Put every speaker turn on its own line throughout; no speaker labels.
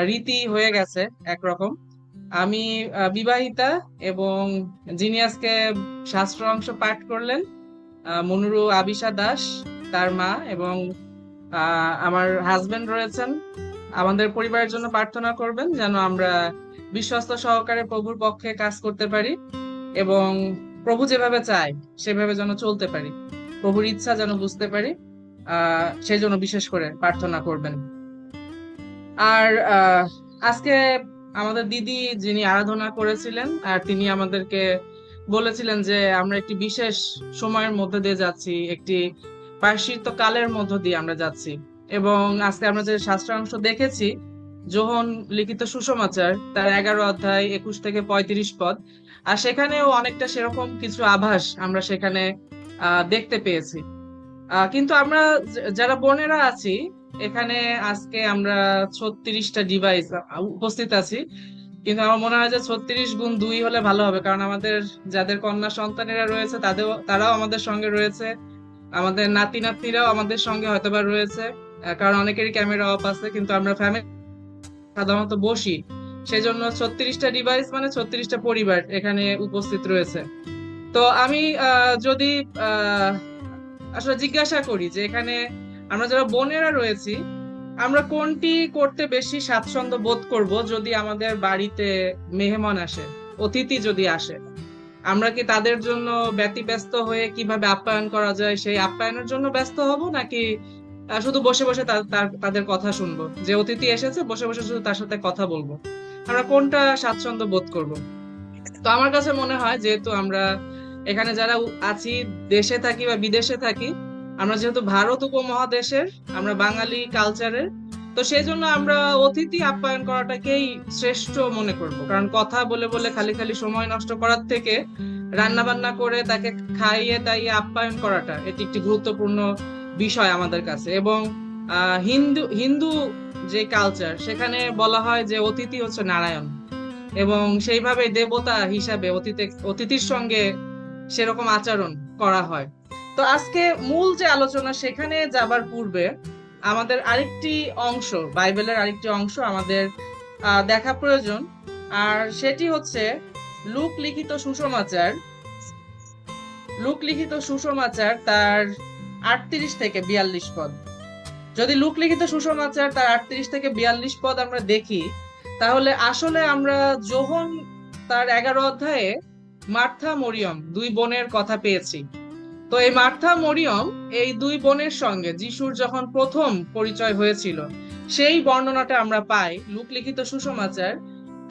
রীতি হয়ে গেছে একরকম। আমি বিবাহিতা, এবং যিনি আজকে শাস্ত্র অংশ পাঠ করলেন, মনুরু আবিশা দাস, তার মা, এবং আমার হাজবেন্ড রয়েছেন। আমাদের পরিবারের জন্য প্রার্থনা করবেন যেন আমরা বিশ্বস্ত সহকারে প্রভুর পক্ষে কাজ করতে পারি, এবং প্রভু যেভাবে চায় সেভাবে যেন চলতে পারি, প্রভুর ইচ্ছা যেন বুঝতে পারি। সেই জন্য বিশেষ করে প্রার্থনা করবেন। আর আজকে আমাদের দিদি যিনি আরাধনা করেছিলেন, আর তিনি আমাদেরকে বলেছিলেন যে আমরা একটি বিশেষ সময়ের মধ্যে দিয়ে যাচ্ছি, একটি প্রায়শ্চিত্ত কালের মধ্য দিয়ে আমরা যাচ্ছি। এবং আজকে আমরা যে শাস্ত্রাংশ দেখেছি, যোহন লিখিত সুসমাচার তার 11 অধ্যায় 21 থেকে 35 পদ, আর সেখানেও অনেকটা সেরকম কিছু আভাস আমরা সেখানে দেখতে পেয়েছি। কিন্তু আমরা যারা বোনেরা আছি এখানে, আজকে আমরা 36টা ডিভাইস উপস্থিত আছি। কিন্তু আমার মনে হয় যে 36 গুণ 2 হলে ভালো হবে, কারণ আমাদের যাদের কন্যা সন্তানেরা রয়েছে তারাও আমাদের সঙ্গে রয়েছে, আমাদের নাতি নাতনিরাও আমাদের সঙ্গে হয়তোবা রয়েছে। কারণ অনেকেরই ক্যামেরা অফ আছে, কিন্তু আমরা ফ্যামিলি সাধারণত বসি। সেই জন্য 36টা ডিভাইস মানে 36টা পরিবার এখানে উপস্থিত রয়েছে। তো আমি যদি আহ আসলে জিজ্ঞাসা করি যে এখানে আমরা যারা বোনেরা রয়েছি, আমরা কোনটি করতে বেশি স্বাচ্ছন্দ্য বোধ করব যদি আমাদের বাড়িতে মেহমান আসে, অতিথি যদি আসে? আমরা কি তাদের জন্য ব্যতিব্যস্ত হয়ে কিভাবে আপ্যায়ন করা যায় সেই আপ্যায়নের জন্য ব্যস্ত হব, নাকি শুধু বসে বসে তাদের কথা শুনবো? যে অতিথি এসেছে, বসে বসে শুধু তার সাথে কথা বলবো? আমরা কোনটা স্বাচ্ছন্দ্য বোধ করব? তো আমার কাছে মনে হয়, যেহেতু আমরা এখানে যারা আছি, দেশে থাকি বা বিদেশে থাকি, আমরা যেহেতু ভারত উপমহাদেশের, আমরা বাঙালি কালচারের, তো সেই জন্য আমরা অতিথি আপ্যায়ন করাটাকেই শ্রেষ্ঠ মনে করব। কারণ কথা বলে বলে খালি খালি সময় নষ্ট করার থেকে রান্না বান্না করে তাকে খাইয়ে দাইয়ে আপ্যায়ন করাটা, এটি একটি গুরুত্বপূর্ণ বিষয় আমাদের কাছে। এবং হিন্দু হিন্দু যে কালচার, সেখানে বলা হয় যে অতিথি হচ্ছে নারায়ণ, এবং সেইভাবে দেবতা হিসাবে অতিথির সঙ্গে সেরকম আচরণ করা হয়। তো আজকে মূল যে আলোচনা, সেখানে যাবার পূর্বে আমাদের আরেকটি অংশ, বাইবেলের আরেকটি অংশ আমাদের দেখা প্রয়োজন। আর সেটি হচ্ছে লুক লিখিত সুসমাচার, লুক লিখিত সুসমাচার তার 38 থেকে 42 পদ। যদি লুক লিখিত সুসমাচার তার 38 থেকে 42 পদ আমরা দেখি, তাহলে আসলে আমরা যোহন তার 11 অধ্যায়ে মার্থা মরিয়ম দুই বোনের কথা পেয়েছি। তো এই মার্থা মরিয়ম, এই দুই বোনের সঙ্গে যিশুর যখন প্রথম পরিচয় হয়েছিল, সেই বর্ণনাটা আমরা পাই লুক লিখিত সুসমাচার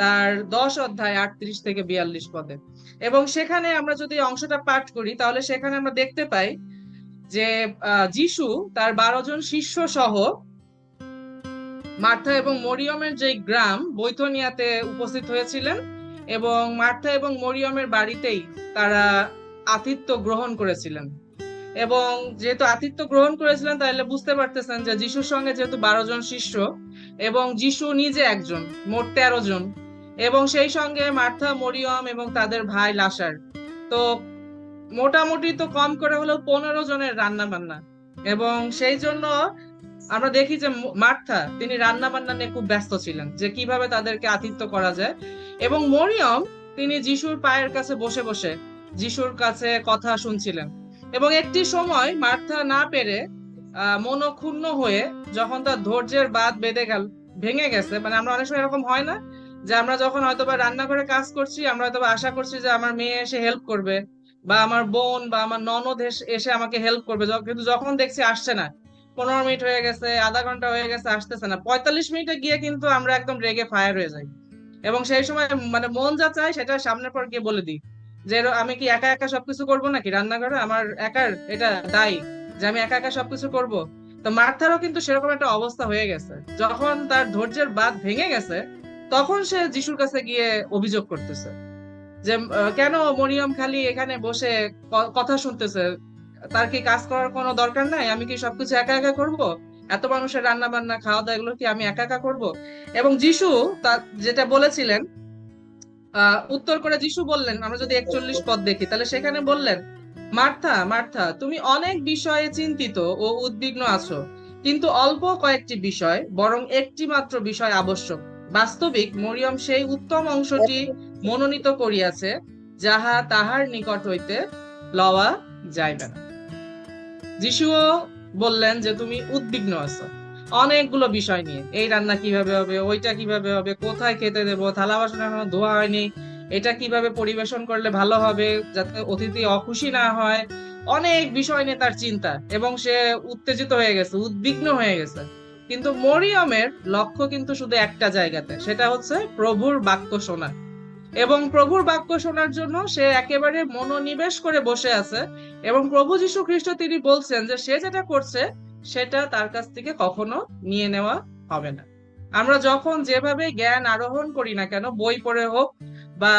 তার 10 অধ্যায় 38 থেকে 42 পদে। এবং সেখানে আমরা যদি অংশটা পাঠ করি, তাহলে সেখানে আমরা দেখতে পাই যে যিশু তার 12 জন শিষ্য সহ মার্থা এবং মরিয়মের যে গ্রাম বৈথনিয়াতে উপস্থিত হয়েছিলেন, এবং মার্থা এবং মরিয়মের বাড়িতেই তারা আতিথ্য গ্রহণ করেছিলেন। এবং যেহেতু আতিথ্য গ্রহণ করেছিলেন, তাহলে বুঝতে পারতেছেন যে যিশুর সঙ্গে যেহেতু 12 জন শিষ্য, এবং যিশু নিজে একজন, মোট 13 জন, এবং সেই সঙ্গে মার্থা মরিয়ম এবং তাদের ভাই লাসার, তো মোটামুটি তো কম করে হলেও 15 জনের রান্না বান্না। এবং সেই জন্য আমরা দেখি যে মার্থা তিনি রান্না বান্না নিয়ে খুব ব্যস্ত ছিলেন, যে কিভাবে তাদেরকে আতিথ্য করা যায়। এবং মরিয়ম তিনি যিশুর পায়ের কাছে বসে বসে যিশুর কাছে কথা শুনছিলেন। এবং একটি সময় মার্থা না পেরে মনক্ষুণ্ণ হয়ে, যখন তার ধৈর্যের বাঁধ বেঁধে ভেঙে গেছে, মানে আমরা অনেক সময় এরকম হয় না যে আমরা যখন হয়তোবা রান্না করে কাজ করছি, আমরা হয়তোবা আশা করছি যে আমার মেয়ে এসে হেল্প করবে, বা আমার বোন বা আমার ননদ এসে আমাকে হেল্প করবে, কিন্তু যখন দেখছি আসছে না, 15 মিনিট হয়ে গেছে, আধা ঘন্টা হয়ে গেছে, আসতেছে না, 45 মিনিটে গিয়ে কিন্তু আমরা একদম রেগে ফায়ার হয়ে যাই। এবং সেই সময় মানে মন যা চায় সেটা সামনের পর গিয়ে বলে দিই, যে আমি কি একা একা সবকিছু করবো নাকি রান্নাঘরে? আমার একার এটা দায়ী যে আমি একা একা সবকিছু করব? তো মার্থারও কিন্তু সেরকম একটা অবস্থা হয়ে গেছে। যখন তার ধৈর্যের বাঁধ ভেঙে গেছে, তখন সে যিশুর কাছে গিয়ে অভিযোগ করতেছে যে কেন মরিয়ম খালি এখানে বসে কথা শুনতেছে, তার কি কাজ করার কোনো দরকার নাই? আমি কি সবকিছু একা একা করব? এত মানুষের রান্না বান্না খাওয়া দাওয়া এগুলো কি আমি একা একা করব? এবং যিশু তা যেটা বলেছিলেন, উত্তর করে যিশু বললেন, আমরা যদি 41 পদ দেখি, তাহলে সেখানে বললেন, মার্থা মার্থা, তুমি অনেক বিষয়ে চিন্তিত ও উদ্বিগ্ন আছো, কিন্তু অল্প কয়েকটি বিষয়, বরং একটি মাত্র বিষয় আবশ্যক। বাস্তবিক মরিয়ম সেই উত্তম অংশটি মনোনীত করিয়াছে, যাহা তাহার নিকট হইতে লওয়া যাইবে না। যিশুও বললেন যে তুমি উদ্বিগ্ন আছো অনেকগুলো বিষয় নিয়ে, এই রান্না কিভাবে হবে, ওইটা কিভাবে হবে, কোথায় খেতে দেবো, থালা বাসন এখনো ধোয়া হয়নি, এটা কিভাবে পরিবেশন করলে ভালো হবে যাতে অতিথি অখুশি না হয়। অনেক বিষয় নিয়ে তার চিন্তা, এবং সে উত্তেজিত হয়ে গেছে, উদ্বিগ্ন হয়ে গেছে। কিন্তু মরিয়মের লক্ষ্য কিন্তু শুধু একটা জায়গাতে, সেটা হচ্ছে প্রভুর বাক্য শোনা। এবং প্রভুর বাক্য শোনার জন্য সে একেবারে মনোনিবেশ করে বসে আছে। এবং প্রভু যীশু খ্রিস্ট তিনি বলছেন যে সে যেটা করছে সেটা তার কাছ থেকে কখনো নিয়ে নেওয়া হবে না। আমরা যখন যেভাবে জ্ঞান আরোহণ করি না কেন, বই পড়ে হোক বা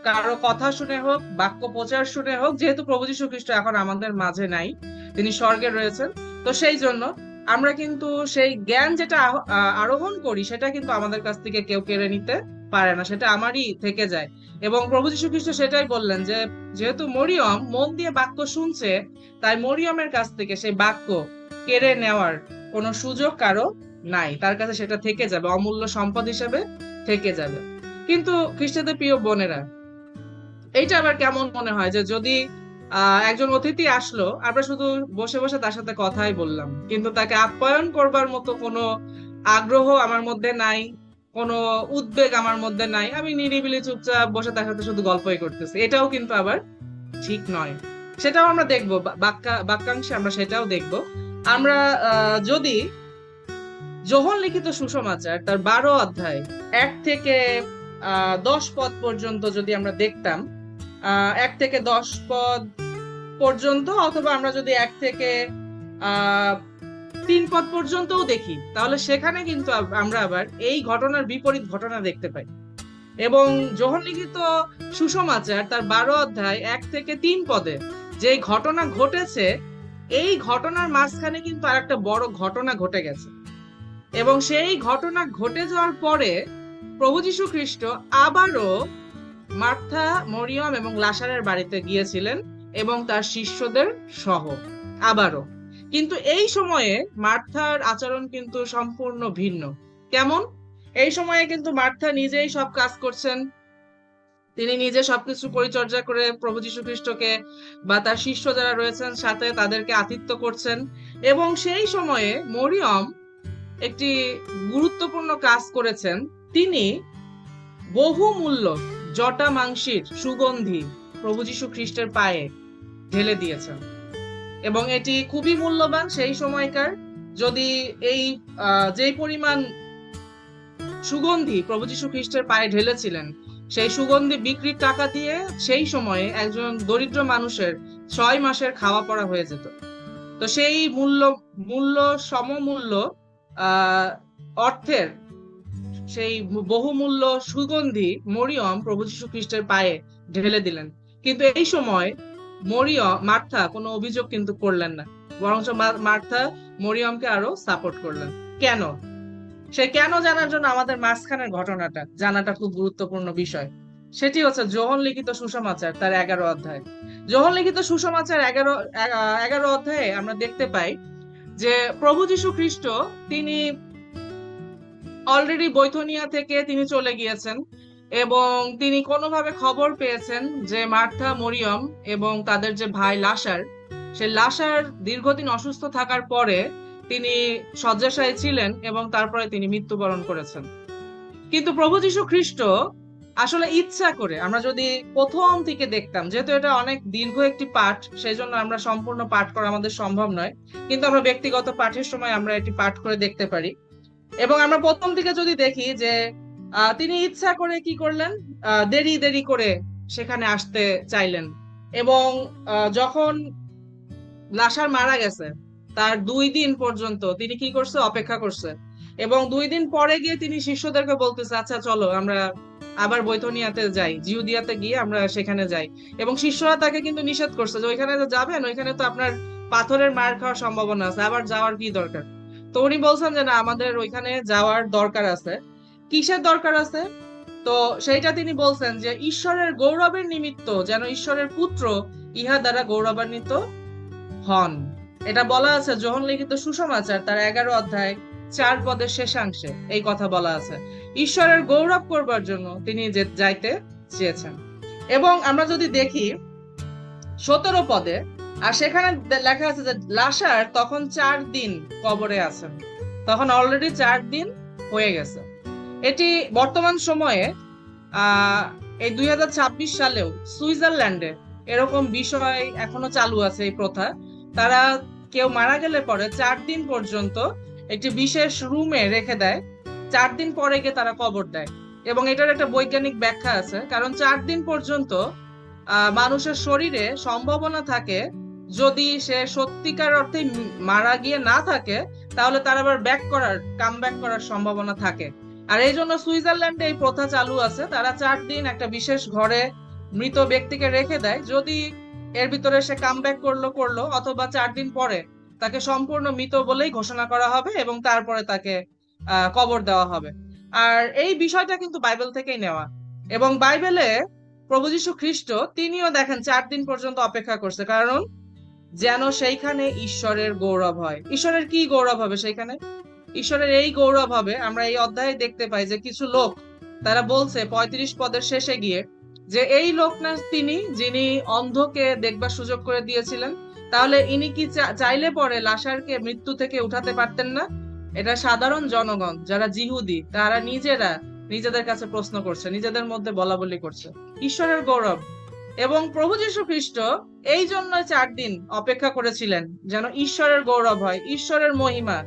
কারো কথা শুনে হোক, বাক্য প্রচার শুনে হোক, যেহেতু প্রভু যীশু খ্রিস্ট এখন আমাদের মাঝে নাই, তিনি স্বর্গে রয়েছেন, তো সেই জন্য আমরা কিন্তু সেই জ্ঞান যেটা আরোহণ করি সেটা কিন্তু আমাদের কাছ থেকে কেউ কেড়ে নিতে পারে না, সেটা আমারই থেকে যায়। এবং প্রভু যীশু খ্রিস্ট সেটাই বললেন যে যেহেতু মরিয়ম মন দিয়ে বাক্য শুনছে, তাই মরিয়মের কাছ থেকে সেই বাক্য কেড়ে নেওয়ার কোনো সুযোগ কারো নাই, তার কাছে সেটা থেকে যাবে, অমূল্য সম্পদ হিসেবে থেকে যাবে। কিন্তু খ্রিস্টানদের প্রিয় বোনেরা, এইটা আবার কেমন মনে হয় যে যদি একজন অতিথি আসলো, আমরা শুধু বসে বসে তার সাথে কথাই বললাম, কিন্তু তাকে আপ্যায়ন করবার মতো কোনো আগ্রহ আমার মধ্যে নাই, কোনো উদ্বেগ আমার মধ্যে নাই, আমি নিরিবিলি চুপচাপ বসে তার সাথে শুধু গল্পই করতেছি, এটাও কিন্তু আবার ঠিক নয়। সেটাও আমরা দেখবো, বাক্যাংশে আমরা সেটাও দেখবো। আমরা যদি যোহন লিখিত সুসমাচার তার 12 অধ্যায় 1 থেকে 10 পদ পর্যন্ত যদি আমরা দেখতাম, 1 থেকে 10 পদ পর্যন্ত, অথবা আমরা যদি 1 থেকে 3 পদ পর্যন্তও দেখি, তাহলে সেখানে কিন্তু আমরা আবার এই ঘটনার বিপরীত ঘটনা দেখতে পাই। এবং যোহন লিখিত সুসমাচার তার 12 অধ্যায় 1 থেকে 3 পদে যে ঘটনা ঘটেছে, এই ঘটনার মাঝখানে কিন্তু আর একটা বড় ঘটনা ঘটে গেছে। এবং সেই ঘটনা ঘটে যাওয়ার পরে প্রভু যীশু খ্রিস্ট আবারও মার্থা, মরিয়ম এবং লাসারের বাড়িতে গিয়েছিলেন, এবং তার শিষ্যদের সহ আবারও। কিন্তু এই সময়ে মার্থার আচরণ কিন্তু সম্পূর্ণ ভিন্ন। কেমন? এই সময়ে কিন্তু মার্থা নিজেই সব কাজ করছেন, তিনি নিজে সবকিছু পরিচর্যা করে প্রভু যীশু খ্রিস্টকে বা তার শিষ্য যারা রয়েছেন সাথে তাদেরকে আতিথ্য করছেন। এবং সেই সময়ে মরিয়ম একটি গুরুত্বপূর্ণ কাজ করেছেন, তিনি বহুমূল্য জটা মাংসির সুগন্ধি প্রভু যীশু খ্রিস্টের পায়ে ঢেলে দিয়েছেন। এবং এটি খুবই মূল্যবান সেই সময়কার। যদি এই যেই পরিমাণ সুগন্ধি প্রভু যীশু খ্রিস্টের পায়ে ঢেলেছিলেন, সেই সুগন্ধি বিক্রির টাকা দিয়ে সেই সময়ে একজন দরিদ্র মানুষের 6 মাসের খাওয়া পড়া হয়ে যেত। তো সেই মূল্য সমমূল্য অর্থের সেই বহুমূল্য সুগন্ধি মরিয়ম প্রভু যীশু খ্রিস্টের পায়ে ঢেলে দিলেন। কিন্তু এই সময় মার্থা কোনো অভিযোগ কিন্তু করলেন না, বরঞ্চ মার্থা মরিয়মকে আরো সাপোর্ট করলেন। কেন? সে কেন জানার জন্য আমাদের মাঝখানের ঘটনাটা জানাটা খুব গুরুত্বপূর্ণ বিষয়। সেটি হচ্ছে যোহন লিখিত সুসমাচার তার 11 অধ্যায়। যোহন লিখিত সুসমাচার 11 অধ্যায়ে আমরা দেখতে পাই যে প্রভু যীশু খ্রিস্ট তিনি অলরেডি বৈথনিয়া থেকে তিনি চলে গিয়েছেন, এবং তিনি কোনোভাবে খবর পেয়েছেন যে মার্থা, মরিয়ম এবং তাদের যে ভাই লাসার, সে লাসার দীর্ঘদিন অসুস্থ থাকার পরে তিনি শয্যাশায়ী ছিলেন এবং তারপরে তিনি মৃত্যুবরণ করেছেন। কিন্তু প্রভু যীশু খ্রিস্ট আসলে ইচ্ছা করে, আমরা যদি প্রথম থেকে দেখতাম, যেহেতু এটা অনেক দীর্ঘ একটি পাঠ, সেই জন্য আমরা সম্পূর্ণ পাঠ করা আমাদের সম্ভব নয়, কিন্তু আমরা ব্যক্তিগত পাঠের সময় আমরা এটি পাঠ করে দেখতে পারি। এবং আমরা প্রথম থেকে যদি দেখি যে তিনি ইচ্ছা করে কি করলেন, দেরি দেরি করে সেখানে আসতে চাইলেন। এবং যখন লাসার মারা গেছে তার 2 দিন পর্যন্ত তিনি কি করছে, অপেক্ষা করছে। এবং 2 দিন পরে গিয়ে তিনি শিষ্যদেরকে বলতেছে, আচ্ছা চলো আমরা আবার বৈথনিয়াতে যাই, জিউদিয়াতে গিয়ে আমরা সেখানে যাই। এবং শিষ্যরা তাকে কিন্তু নিষেধ করছে যে ওইখানে তো যাবেন, ওইখানে তো আপনার পাথরের মার খাওয়ার সম্ভাবনা আছে, আবার যাওয়ার কি দরকার। তো উনি বলছেন যে না, আমাদের ওইখানে যাওয়ার দরকার আছে। কিসের দরকার আছে? তো সেইটা তিনি বলছেন যে ঈশ্বরের গৌরবের নিমিত্ত, যেন ঈশ্বরের পুত্র ইহা দ্বারা গৌরবান্বিত হন। এটা বলা আছে যোহন লিখিত সুসমাচার তার 11 অধ্যায় 4 পদের শেষাংশে এই কথা বলা আছে। ঈশ্বরের গৌরব করবার জন্য তিনি যে যাইতে চেয়েছেন। এবং আমরা যদি দেখি 17 পদে, আর সেখানে লেখা আছে যে লাসার তখন 4 দিন কবরে আছেন, তখন অলরেডি 4 দিন হয়ে গেছে। এটি বর্তমান সময়ে এই 2026 সালেও সুইজারল্যান্ডে এরকম বিষয় এখনো চালু আছে, এই প্রথা। তারা কেউ মারা গেলে পরে 4 দিন পর্যন্ত একটি বিশেষ রুমে রেখে দেয়, 4 দিন পরে গিয়ে তারা কবর দেয়। এবং এটার একটা বৈজ্ঞানিক ব্যাখ্যা আছে, কারণ 4 দিন পর্যন্ত মানুষের শরীরে সম্ভাবনা থাকে, যদি সে সত্যিকার অর্থে মারা গিয়ে না থাকে তাহলে তার আবার কাম ব্যাক করার সম্ভাবনা থাকে। আর এই জন্য সুইজারল্যান্ডে এই প্রথা চালু আছে, তারা 4 দিন একটা বিশেষ ঘরে মৃত ব্যক্তিকে রেখে দেয়, যদি এর ভিতরে সে কাম ব্যাক করলো অথবা 4 দিন পরে তাকে সম্পূর্ণ মৃত বলেই ঘোষণা করা হবে এবং তারপরে তাকে কবর দেওয়া হবে। আর এই বিষয়টা কিন্তু বাইবেল থেকেই নেওয়া। এবং বাইবেলে প্রভু যীশু খ্রিস্ট তিনিও দেখেন 4 দিন পর্যন্ত অপেক্ষা করছে, কারণ যেন সেইখানে ঈশ্বরের গৌরব হয়। ঈশ্বরের কি গৌরব হবে সেইখানে? ঈশ্বরের এই গৌরব হবে, আমরা এই অধ্যায়ে দেখতে পাই যে কিছু লোক তারা বলছে 35 পদের শেষে গিয়ে যে এই লোক না তিনি যিনি অন্ধকে দেখবার সুযোগ করে দিয়েছিলেন? তাহলে ইনি কি চাইলে পরে লাসারকে মৃত্যু থেকে উঠাতে পারতেন না? এটা সাধারণ জনগণ যারা জিহুদি তারা নিজেদের কাছে প্রশ্ন করছে, নিজেদের মধ্যে বলা বলি করছে। ঈশ্বরের গৌরব। এবং প্রভু যীশু খ্রিস্ট এই জন্য 4 দিন অপেক্ষা করেছিলেন, যেন ঈশ্বরের গৌরব হয়, ঈশ্বরের মহিমা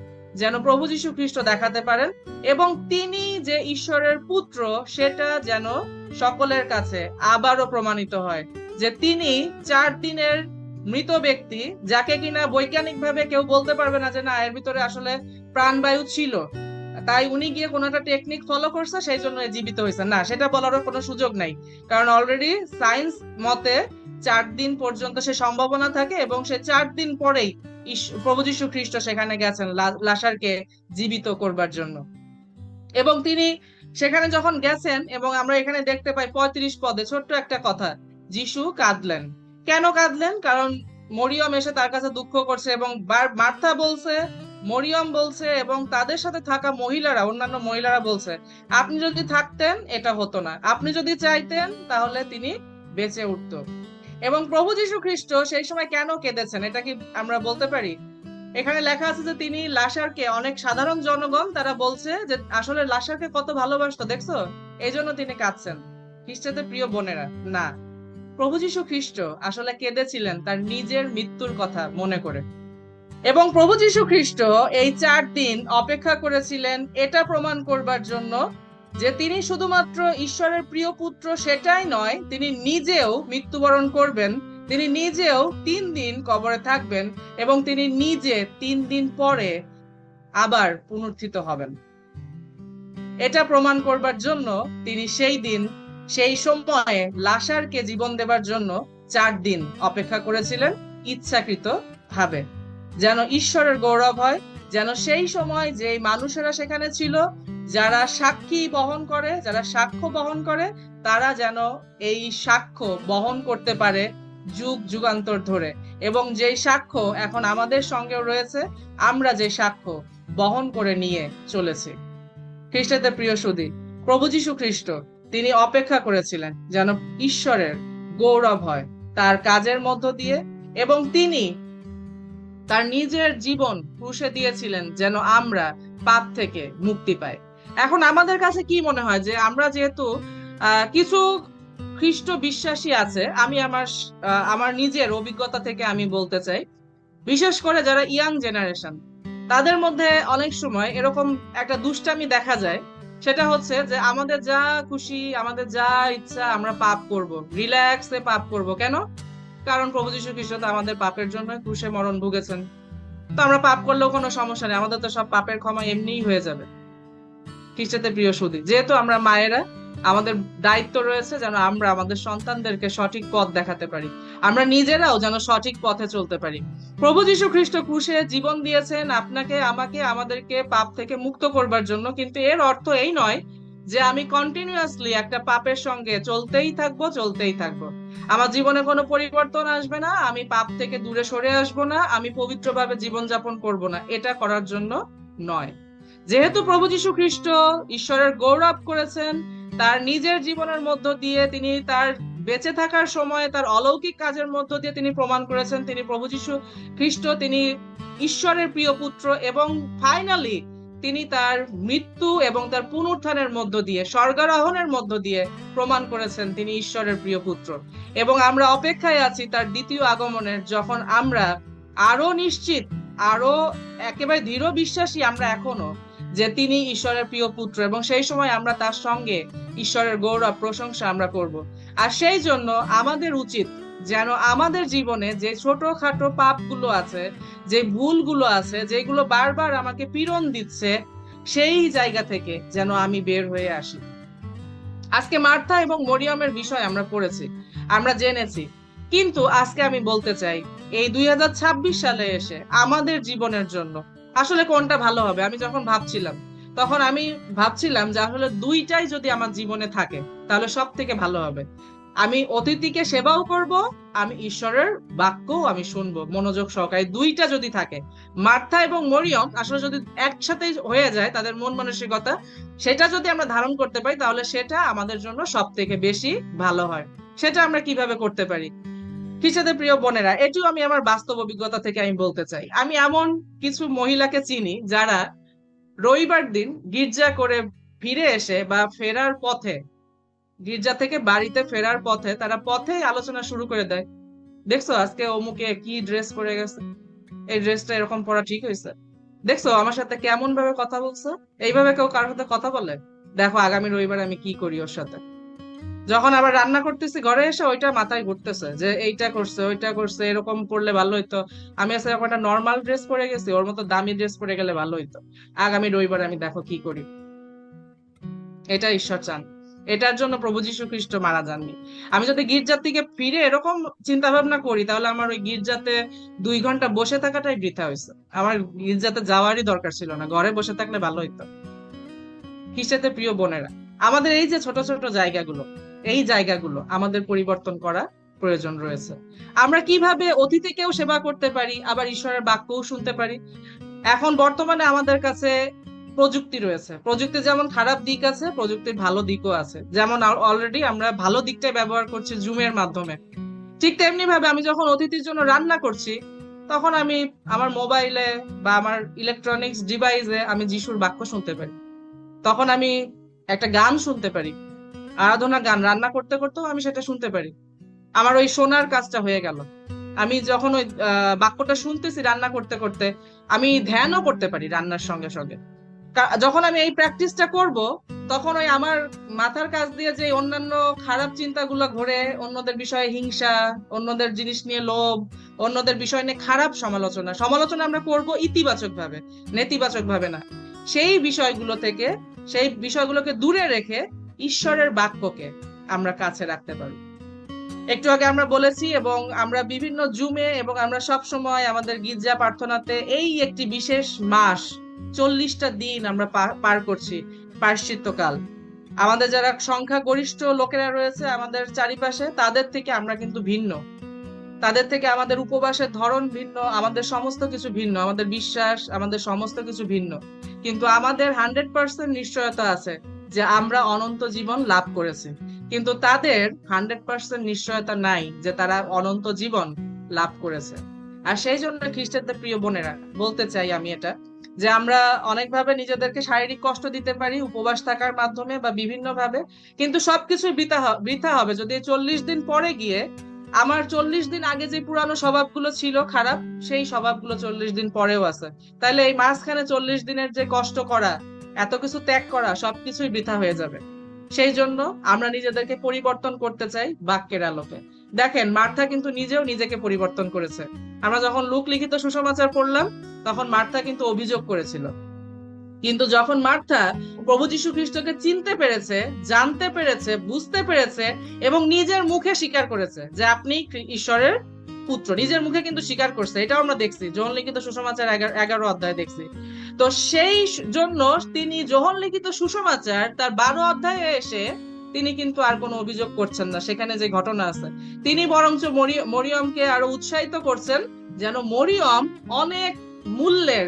যেন প্রভু যীশু খ্রিস্ট দেখাতে পারেন, এবং তিনি যে ঈশ্বরের পুত্র সেটা যেন সকলের কাছে আবারও প্রমাণিত হয় যে তিনি 4 দিনের মৃত ব্যক্তি, যাকে কিনা বৈজ্ঞানিক ভাবে কেউ বলতে পারবে না যে না এর ভিতরে আসলে প্রাণবায়ু ছিল, তাই উনি গিয়ে কোনো একটা টেকনিক ফলো করছে সেই জন্য জীবিত হয়েছে, না, সেটা বলারও কোনো সুযোগ নাই। কারণ অলরেডি সায়েন্স মতে 4 দিন পর্যন্ত সে সম্ভাবনা থাকে, এবং সে 4 দিন পরেই প্রভু যীশু খ্রিস্ট সেখানে গেছেন লাসারকে জীবিত করবার জন্য। এবং তিনি সেখানে যখন গেছেন, এবং আমরা এখানে দেখতে পাই 35 পদে ছোট্ট একটা কথা, যিশু কাঁদলেন। কেন কাঁদলেন? কারণ মরিয়ম এসে তার কাছে দুঃখ করছে, এবং মার্থা বলছে, মরিয়ম বলছে, এবং তাদের সাথে থাকা অন্যান্য মহিলারা বলছে আপনি যদি থাকতেন এটা হতো না, আপনি যদি চাইতেন তাহলে তিনি বেঁচে উঠতো। এবং প্রভু যীশু খ্রিস্ট সেই সময় কেন কেঁদেছেন এটা কি আমরা বলতে পারি? এখানে লেখা আছে যে তিনি লাসারকে, অনেক সাধারণ জনগণ তারা বলছে যে আসলে লাসারকে কত ভালোবাসতো দেখছো, এই জন্য তিনি কাঁদছেন। খ্রিস্টদের প্রিয় বোনেরা, না, প্রভু যীশু খ্রিস্ট আসলে কেঁদেছিলেন তার নিজের মৃত্যুর কথা মনে করে। এবং প্রভু যীশু খ্রিস্ট এই 4 দিন অপেক্ষা করেছিলেন এটা প্রমাণ করবার জন্য যে তিনি শুধুমাত্র ঈশ্বরের প্রিয় পুত্র সেটাই নয়, তিনি নিজেও মৃত্যুবরণ করবেন, তিনি নিজেও 3 দিন কবরে থাকবেন, এবং তিনি নিজে 3 দিন পরে আবার পুনরুত্থিত হবেন। এটা প্রমাণ করবার জন্য তিনি সেই সময়ে লাসারকে জীবন দেবার জন্য 4 দিন অপেক্ষা করেছিলেন ইচ্ছাকৃত ভাবে, যেন ঈশ্বরের গৌরব হয়, যেন সেই সময় যে মানুষেরা সেখানে ছিল, যারা সাক্ষ্য বহন করে তারা যেন এই সাক্ষ্য বহন করতে পারে যুগ যুগান্তর ধরে। এবং যেই সাক্ষ্য এখন আমাদের সঙ্গেও রয়েছে, আমরা যে সাক্ষ্য বহন করে নিয়ে চলেছি। খ্রিস্টদের প্রিয় সুধী, প্রভু যীশু খ্রিস্ট তিনি অপেক্ষা করেছিলেন যেন ঈশ্বরের গৌরব হয় তার কাজের মধ্য দিয়ে, এবং তিনি তার নিজের জীবন ক্রুশে দিয়েছিলেন যেন আমরা পাপ থেকে মুক্তি পাই। এখন আমাদের কাছে কি মনে হয় যে আমরা যেহেতু কিছু খ্রিস্ট বিশ্বাসী আছে, আমি আমার নিজের অভিজ্ঞতা থেকে আমি বলতে চাই, বিশেষ করে যারা ইয়াং জেনারেশন, তাদের মধ্যে অনেক সময় এরকম একটা দুষ্টামি দেখা যায়, সেটা হচ্ছে যে আমাদের যা খুশি, আমাদের যা ইচ্ছা আমরা পাপ করব, রিল্যাক্সে পাপ করব। কেন? কারণ প্রভু যীশু খ্রিস্ট তো আমাদের পাপের জন্য ক্রুশে মরণ ভুগেছেন, তো আমরা পাপ করলেও কোনো সমস্যা নেই, আমাদের তো সব পাপের ক্ষমা এমনিই হয়ে যাবে। খ্রিস্টদের প্রিয় সুধী, যেহেতু আমরা মায়েরা, আমাদের দায়িত্ব রয়েছে যেন আমরা আমাদের সন্তানদেরকে সঠিক পথ দেখাতে পারি, আমরা নিজেরাও যেন সঠিক পথে চলতে পারি। প্রভু যীশু খ্রিস্ট ক্রুশে জীবন দিয়েছেন আপনাকে, আমাকে, আমাদেরকে পাপ থেকে মুক্ত করবার জন্য, কিন্তু এর অর্থ এই নয় যে আমি কন্টিনিউয়াসলি একটা পাপের সঙ্গে চলতেই থাকবো, চলতেই থাকবো। আমার জীবনে কোনো পরিবর্তন আসবে না, আমি পাপ থেকে দূরে সরে আসবো না, আমি পবিত্রভাবে জীবনযাপন করব না, এটা করার জন্য নয়। যেহেতু প্রভু যীশু খ্রিস্ট ঈশ্বরের গৌরব করেছেন, তার নিজের জীবনের মধ্য দিয়ে তিনি তার বেঁচে থাকার সময় তার অলৌকিক কাজের মধ্য দিয়ে তিনি প্রমাণ করেছেন তিনি প্রভু যীশু খ্রিস্ট, তিনি ঈশ্বরের প্রিয় পুত্র, এবং ফাইনালি তিনি তার মৃত্যু এবং তার পুনরুত্থানের মধ্য দিয়ে, স্বর্গারোহণের মধ্য দিয়ে প্রমাণ করেছেন তিনি ঈশ্বরের প্রিয় পুত্র। এবং আমরা অপেক্ষায় আছি তার দ্বিতীয় আগমনের, যখন আমরা আরো নিশ্চিত, আরো একেবারে দৃঢ় বিশ্বাসী আমরা এখনো যে তিনি ঈশ্বরের প্রিয় পুত্র, এবং সেই সময় আমরা তার সঙ্গে ঈশ্বরের গৌরব প্রশংসা আমরা করব। আর সেই জন্য আমাদের উচিত যেন আমাদের জীবনে যে ছোটখাটো পাপগুলো আছে, যে ভুলগুলো আছে, যেগুলো বারবার আমাকে পীড়ন দিচ্ছে, সেই জায়গা থেকে যেন আমি বের হয়ে আসি। আজকে মার্থা এবং মরিয়মের বিষয় আমরা পড়েছি, আমরা জেনেছি, কিন্তু আজকে আমি বলতে চাই এই 2026 সালে এসে আমাদের জীবনের জন্য আসলে কোনটা ভালো হবে। আমি যখন ভাবছিলাম, তখন আমি ভাবছিলাম যে আসলে দুইটাই যদি আমার জীবনে থাকে তাহলে সব থেকে ভালো হবে। আমি অতিথিকে সেবাও করব, আমি ঈশ্বরের বাক্যও আমি শুনবো মনোযোগ সহকারে। দুইটা যদি থাকে, মার্থা এবং মরিয়ম আসলে যদি একসাথে হয়ে যায় তাদের মন মানসিকতা, সেটা যদি আমরা ধারণ করতে পারি তাহলে সেটা আমাদের জন্য সব থেকে বেশি ভালো হয়। সেটা আমরা কিভাবে করতে পারি? খ্রিস্টানদের প্রিয় বোনেরা, এটিও আমি আমার বাস্তব অভিজ্ঞতা থেকে আমি বলতে চাই। আমি এমন কিছু মহিলাকে চিনি যারা রবিবার দিন গির্জা করে ফিরে এসে বা ফেরার পথে, গির্জা থেকে বাড়িতে ফেরার পথে তারা পথেই আলোচনা শুরু করে দেয়, দেখছো আজকে অমুকে কি ড্রেস পরে গেছে, এই ড্রেসটা এরকম পরা ঠিক হয়েছে, দেখছো আমার সাথে কেমন ভাবে কথা বলছো। এইভাবে কেউ কারোর সাথে কথা বলে? দেখো আগামী রবিবার আমি কি করি ওর সাথে। যখন আবার রান্না করতেছি ঘরে এসে ওইটা মাথায় ঘুরতেছে যে এইটা করছে, ওইটা করছে, এরকম করলে ভালো হইতো, আমি আজকে এখন একটা নর্মাল ড্রেস পরে গেছি, ওর মতো দামি ড্রেস পরে গেলে ভালো হইতো, আগামী রবিবার আমি দেখো কি করি। এটা ঈশ্বর চান, এটার জন্য প্রভু যীশু খ্রিস্ট মারা যাননি। আমি যদি গির্জার থেকে ফিরে এরকম চিন্তা ভাবনা করি তাহলে আমার ওই গির্জাতে 2 ঘন্টা বসে থাকাটাই বৃথা হয়েছে, আমার গির্জাতে যাওয়ারই দরকার ছিল না, ঘরে বসে থাকলে ভালো হইতো। খ্রিস্টের প্রিয় বোনেরা, আমাদের এই যে ছোট ছোট জায়গাগুলো, এই জায়গাগুলো আমাদের পরিবর্তন করা প্রয়োজন রয়েছে। আমরা কিভাবে অতিথিকেও সেবা করতে পারি, আবার ঈশ্বরের বাক্যও শুনতে পারি। এখন বর্তমানে আমাদের কাছে প্রযুক্তি রয়েছে, প্রযুক্তি যেমন খারাপ দিক আছে, প্রযুক্তির ভালো দিকও আছে। যেমন অলরেডি আমরা ভালো দিকটাই ব্যবহার করছি জুমের মাধ্যমে, ঠিক তেমনি ভাবে আমি যখন অতিথির জন্য রান্না করছি তখন আমি আমার মোবাইলে বা আমার ইলেকট্রনিক্স ডিভাইসে আমি যিশুর বাক্য শুনতে পারি, তখন আমি একটা গান শুনতে পারি, আরাধনা গান, রান্না করতে করতেও আমি সেটা শুনতে পারি। আমার ওই শোনার কাজটা হয়ে গেল। আমি যখন ওই বাক্যটা শুনতেছি রান্না করতে করতে, আমি ধ্যানও করতে পারি রান্নার সঙ্গে সঙ্গে। যখন আমি এই প্র্যাকটিসটা করব তখন ওই আমার মাথার কাছ দিয়ে যে অন্যান্য খারাপ চিন্তাগুলো ঘুরে, অন্যদের বিষয়ে হিংসা, অন্যদের জিনিস নিয়ে লোভ, অন্যদের বিষয় নিয়ে খারাপ সমালোচনা, সমালোচনা আমরা করব ইতিবাচক ভাবে, নেতিবাচক ভাবে না। সেই বিষয়গুলো থেকে, সেই বিষয়গুলোকে দূরে রেখে ঈশ্বরের বাক্যকে আমরা কাছে রাখতে পারি। একটু আগে আমরা বলেছি এবং আমরা বিভিন্ন জুমে এবং আমরা সব সময় আমাদের গির্জা প্রার্থনাতে এই একটি বিশেষ মাস 40টা দিন আমরা পার করছি, প্রায়শ্চিত্তকাল। আমাদের যারা সংখ্যা গরিষ্ঠ লোকেরা রয়েছে আমাদের চারিপাশে, তাদের থেকে আমরা কিন্তু ভিন্ন, তাদের থেকে আমাদের উপবাসের ধরন ভিন্ন, আমাদের সমস্ত কিছু ভিন্ন, আমাদের বিশ্বাস, আমাদের সমস্ত কিছু ভিন্ন, কিন্তু আমাদের 100% নিশ্চয়তা আছে যে আমরা অনন্ত জীবন লাভ করেছি। কিন্তু তাদের 100% নিশ্চয়তা নাই যে তারা অনন্ত জীবন লাভ করেছে। আর সেই জন্য খ্রিস্টানদের প্রিয় বোনেরা, বলতে চাই আমি এটা, যে আমরা অনেকভাবে নিজেদেরকে শারীরিক কষ্ট দিতে পারি উপবাস থাকার মাধ্যমে বা বিভিন্ন ভাবে, কিন্তু সবকিছুই বৃথা হবে যদি 40 দিন পরে গিয়ে আমার 40 দিন আগে যে পুরানো স্বভাবগুলো ছিল খারাপ, সেই স্বভাবগুলো 40 দিন পরেও আছে। তাহলে এই মাঝখানে 40 দিনের যে কষ্ট করা, এত কিছু ত্যাগ করা, সবকিছুই বৃথা হয়ে যাবে। সেই জন্য আমরা নিজেদেরকে পরিবর্তন করতে চাই বাক্যের আলোকে। দেখেন মার্থা কিন্তু নিজেও নিজেকে পরিবর্তন করেছে। আমরা যখন লুক লিখিত সুসমাচার পড়লাম তখন মার্থা কিন্তু অভিযোগ করেছিল, কিন্তু যখন মার্থা প্রভু যীশু খ্রিস্টকে চিনতে পেরেছে, জানতে পেরেছে, বুঝতে পেরেছে এবং নিজের মুখে স্বীকার করেছে যে আপনি ঈশ্বরের পুত্র, নিজের মুখে কিন্তু স্বীকার করছে, এটাও আমরা দেখছি যোহন লিখিত সুসমাচার 11 অধ্যায় দেখছি। তো সেই জন্য তিনি যোহন লিখিত সুসমাচার তার 12 অধ্যায়ে এসে তিনি কিন্তু আর কোনো অভিযোগ করছেন না সেখানে যে ঘটনা আছে। তিনি বরঞ্চ মরিয়মকে আরো উৎসাহিত করছেন যেন মরিয়ম অনেক মূল্যের,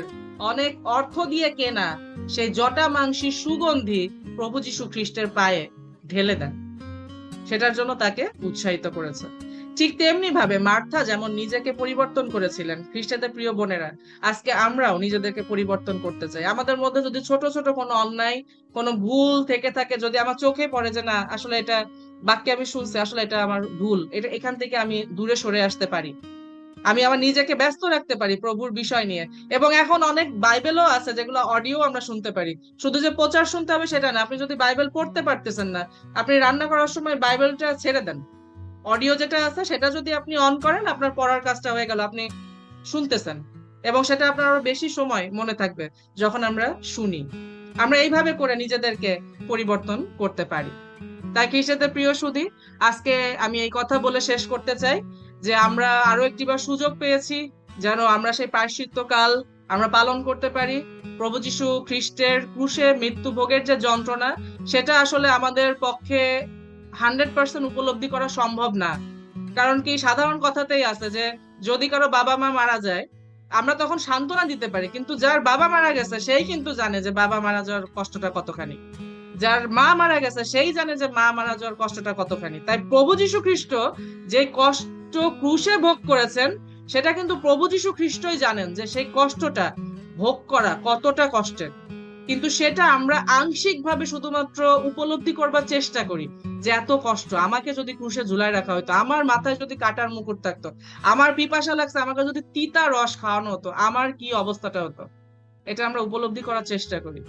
অনেক অর্থ দিয়ে কেনা সেই জটা মাংসী সুগন্ধি প্রভু যীশু খ্রিস্টের পায়ে ঢেলে দেন, সেটার জন্য তাকে উৎসাহিত করেছে। ঠিক তেমনি ভাবে মার্থা যেমন নিজেকে পরিবর্তন করেছিলেন, খ্রিস্টানদের প্রিয় বোনেরা, আজকে আমরাও নিজেদেরকে পরিবর্তন করতে চাই। আমাদের মধ্যে যদি ছোট ছোট কোনো অন্যায়, কোনো ভুল থেকে থাকে, যদি আমার চোখে পড়ে যে না আসলে এটা বাক্যে আমি শুনছি, আসলে এটা আমার ভুল, এটা এখান থেকে আমি দূরে সরে আসতে পারি, আমি আমার নিজেকে ব্যস্ত রাখতে পারি প্রভুর বিষয় নিয়ে। এবং এখন অনেক বাইবেলও আছে যেগুলো অডিও আমরা শুনতে পারি। শুধু যে প্রচার শুনতে হবে সেটা না, আপনি যদি বাইবেল পড়তে পারতেছেন না, আপনি রান্না করার সময় বাইবেলটা ছেড়ে দেন, অডিও যেটা আছে সেটা যদি আপনি অন করেন, আপনার পড়ার কাজটা হয়ে গেল, আপনি শুনতেছেন এবং সেটা আপনার আরো বেশি সময় মনে থাকবে যখন আমরা শুনি। আমরা এইভাবে করে নিজেদেরকে পরিবর্তন করতে পারি। তাই খ্রিস্টানদের প্রিয় সুধী, আজকে আমি এই কথা বলে শেষ করতে চাই যে আমরা আরো একটিবার সুযোগ পেয়েছি যেন আমরা সেই প্রায়শ্চিত্তকাল আমরা পালন করতে পারি। প্রভু যীশু খ্রিস্টের ক্রুশে মৃত্যু ভোগের যে যন্ত্রণা, সেটা আসলে আমাদের পক্ষে 100% উপলব্ধি করা সম্ভব না। কারণ কি, সাধারণ কথাতেই আছে যে যদি কারো বাবা মা মারা যায় আমরা তখন সান্ত্বনা দিতে পারি, কিন্তু যার বাবা মারা গেছে সেই কিন্তু জানে যে বাবা মারা যাওয়ার কষ্টটা কতখানি, যার মা মারা গেছে সেই জানে যে মা মারা যাওয়ার কষ্টটা কতখানি। তাই প্রভু যীশু খ্রিস্ট যে কষ্ট ক্রুশে ভোগ করেছেন, সেটা কিন্তু প্রভু যীশু খ্রিস্টই জানেন যে সেই কষ্টটা ভোগ করা কতটা কষ্টের। কিন্তু সেটা আমরা আংশিক ভাবে শুধুমাত্র উপলব্ধি করবার চেষ্টা করি যে এত কষ্ট, আমাকে যদি ক্রুশে ঝুলায় রাখা হতো, আমার মাথায় যদি কাটার মুকুট থাকতো, আমার পিপাসা লাগছে, আমাকে যদি তিতা রস খাওয়ানো হতো, আমার কি অবস্থাটা হতো, এটা আমরা উপলব্ধি করার চেষ্টা করি।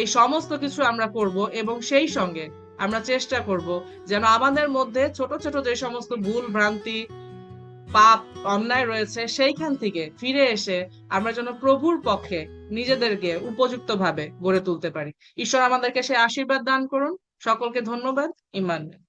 এই সমস্ত কিছু আমরা করব এবং সেই সঙ্গে আমরা চেষ্টা করব যেন আমাদের মধ্যে ছোট ছোট যে সমস্ত ভুল ভ্রান্তি, পাপ, অন্যায় রয়েছে সেইখান থেকে ফিরে এসে আমরা যেন প্রভুর পক্ষে নিজেদেরকে উপযুক্ত ভাবে গড়ে তুলতে পারি। ঈশ্বর আমাদেরকে সেই আশীর্বাদ দান করুন। সকলকে ধন্যবাদ। ইম্মানুয়েল।